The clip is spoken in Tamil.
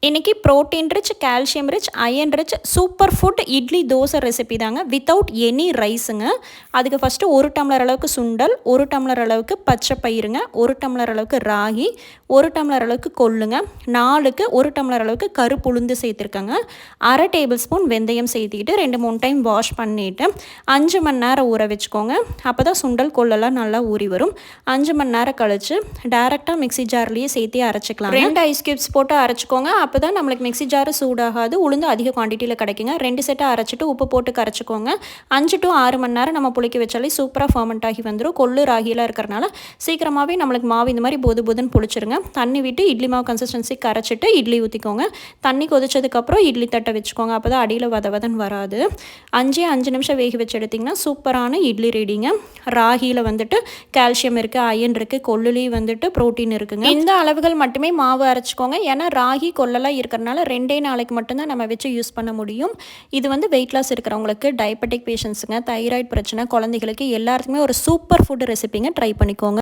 இன்றைக்கி protein rich, calcium rich, iron rich super food idli dosa recipe தாங்க. வித்தவுட் எனி ரைஸுங்க. அதுக்கு ஃபஸ்ட்டு 1 டம்ளர் அளவுக்கு சுண்டல், 1 டம்ளர் அளவுக்கு பச்சை பயிருங்க, 1 டம்ளர் அளவுக்கு ராகி, 1 டம்ளர் அளவுக்கு கொள்ளுங்க, 4க்கு 1 டம்ளர் அளவுக்கு கருப்பு உளுந்து சேர்த்துருக்கேங்க. 1/2 டேபிள் ஸ்பூன் வெந்தயம் சேர்த்திக்கிட்டு 2-3 டைம் வாஷ் பண்ணிவிட்டு 5 மணி நேரம் ஊற வச்சுக்கோங்க. அப்போ தான் சுண்டல் கொள்ளெல்லாம் நல்லா ஊறி வரும். 5 மணி நேரம் கழித்து டேரெக்டாக மிக்ஸி ஜார்லேயே சேர்த்து அரைச்சிக்கலாம். 2 ஐஸ் க்யூப்ஸ் போட்டு அரைச்சிக்கோங்க. அப்போ தான் நம்மளுக்கு மிக்ஸி ஜாரு சூடாகாது, உளுந்து அதிக குவான்டிட்டியில் கிடைக்குங்க. 2 செட்டாக அரைச்சிட்டு உப்பு போட்டு கரைச்சிக்கோங்க. 5 to 6 மணி நேரம் நம்ம புளிக்க வச்சாலே சூப்பராக ஃபர்மெண்ட் ஆகி வந்துடும். கொள்ளு ராகியெல்லாம் இருக்கிறனால சீக்கிரமாகவே நம்மளுக்கு மாவு இந்த மாதிரி போதுன்னு புளிச்சிருங்க. தண்ணி விட்டு இட்லி மாவு கன்சிஸ்டன்சி கரைச்சிட்டு இட்லி ஊற்றிக்கோங்க. தண்ணி கொதிச்சதுக்கப்புறம் இட்லி தட்டை வச்சுக்கோங்க. அப்போ தான் அடியில் வதவதன் வராது. 5 நிமிஷம் வேக வச்சு எடுத்திங்கன்னா சூப்பரான இட்லி ரெடிங்க. ராகியில் வந்துட்டு கால்சியம் இருக்குது, அயன் இருக்குது, கொள்ளுலேயும் வந்துட்டு ப்ரோட்டீன் இருக்குங்க. இந்த அளவுகள் மட்டுமே மாவு அரைச்சிக்கோங்க. ஏன்னா ராகி கொள்ளெல்லாம் இருக்கிறனால 2 நாளைக்கு மட்டும்தான் நம்ம வச்சு யூஸ் பண்ண முடியும். இது வந்து வெயிட் லாஸ் இருக்கிறவங்களுக்கு, டயபெட்டிக் பேஷண்ட்ஸுங்க, தைராய்டு பிரச்சனை, குழந்தைகளுக்கு எல்லாருக்குமே ஒரு சூப்பர் ஃபுட் ரெசிபிங்க. ட்ரை பண்ணிக்கோங்க.